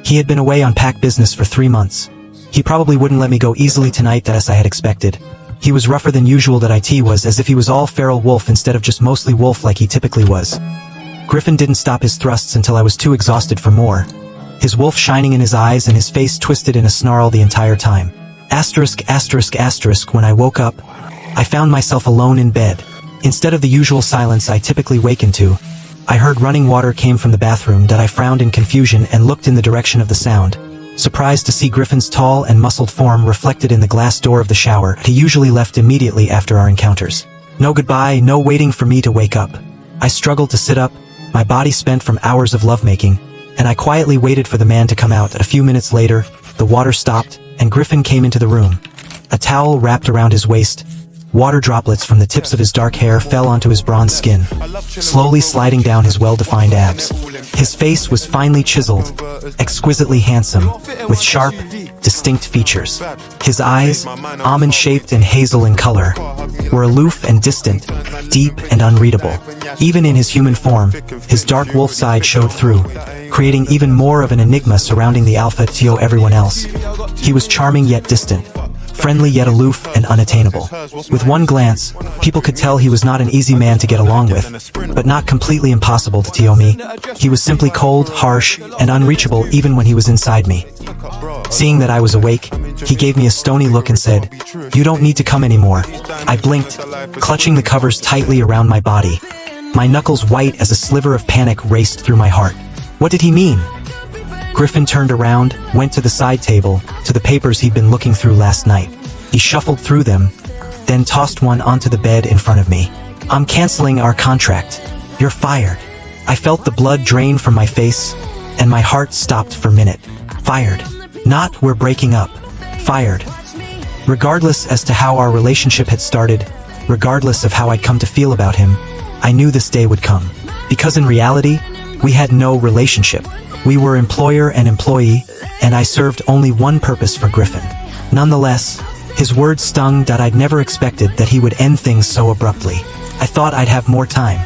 He had been away on pack business for 3 months. He probably wouldn't let me go easily tonight as I had expected. He was rougher than usual.It was, as if he was all feral wolf instead of just mostly wolf like he typically was. Griffon didn't stop his thrusts until I was too exhausted for more. His wolf shining in his eyes and his face twisted in a snarl the entire time. *****. When I woke up, I found myself alone in bed. Instead of the usual silence I typically waken to, I heard running water came from the bathroom. I frowned in confusion and looked in the direction of the sound, surprised to see Griffon's tall and muscled form reflected in the glass door of the shower. He usually left immediately after our encounters. No goodbye, no waiting for me to wake up. I struggled to sit up, my body spent from hours of lovemaking, and I quietly waited for the man to come out. A few minutes later, the water stopped, and Griffon came into the room. A towel wrapped around his waist. Water droplets from the tips of his dark hair fell onto his bronze skin, slowly sliding down his well-defined abs. His face was finely chiseled, exquisitely handsome, with sharp, distinct features. His eyes, almond-shaped and hazel in color, were aloof and distant, deep and unreadable. Even in his human form, his dark wolf side showed through, creating even more of an enigma surrounding the Alpha.To everyone else. He was charming yet distant, friendly yet aloof and unattainable. With one glance, people could tell he was not an easy man to get along with, but not completely impossible.To me. He was simply cold, harsh, and unreachable even when he was inside me. Seeing that I was awake, he gave me a stony look and said, "You don't need to come anymore." I blinked, clutching the covers tightly around my body. My knuckles white as a sliver of panic raced through my heart. What did he mean? Griffon turned around, went to the side table, to the papers he'd been looking through last night. He shuffled through them, then tossed one onto the bed in front of me. "I'm canceling our contract. You're fired." I felt the blood drain from my face, and my heart stopped for a minute. Fired. Not "we're breaking up." Fired. Regardless as to how our relationship had started, regardless of how I'd come to feel about him, I knew this day would come. Because in reality, we had no relationship. We were employer and employee, and I served only one purpose for Griffon. Nonetheless, his words stung. I'd never expected that he would end things so abruptly. I thought I'd have more time.